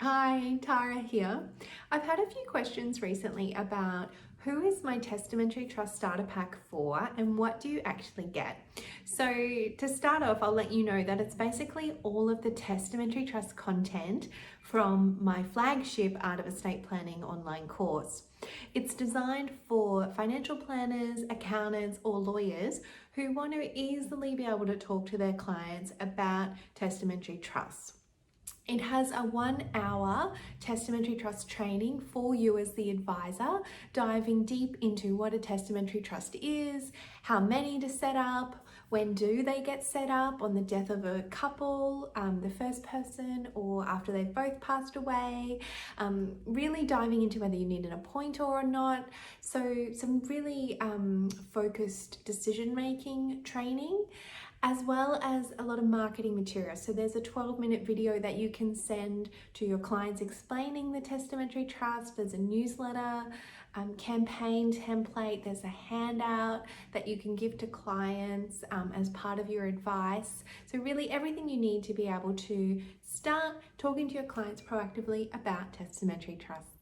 Hi, Tara here. I've had a few questions recently about who is my Testamentary Trust Starter Pack for and what do you actually get? So to start off, I'll let you know that it's basically all of the Testamentary Trust content from my flagship Art of Estate Planning online course. It's designed for financial planners, accountants, or lawyers who want to easily be able to talk to their clients about testamentary trusts. It has a 1 hour testamentary trust training for you as the advisor, diving deep into what a testamentary trust is, how many to set up, when do they get set up on the death of a couple, the first person, or after they've both passed away, really diving into whether you need an appointer or not. So some really focused decision-making training, as well as a lot of marketing material. So there's a 12-minute video that you can send to your clients explaining the testamentary trust. There's a newsletter, campaign template. There's a handout that you can give to clients as part of your advice. So really everything you need to be able to start talking to your clients proactively about testamentary trusts.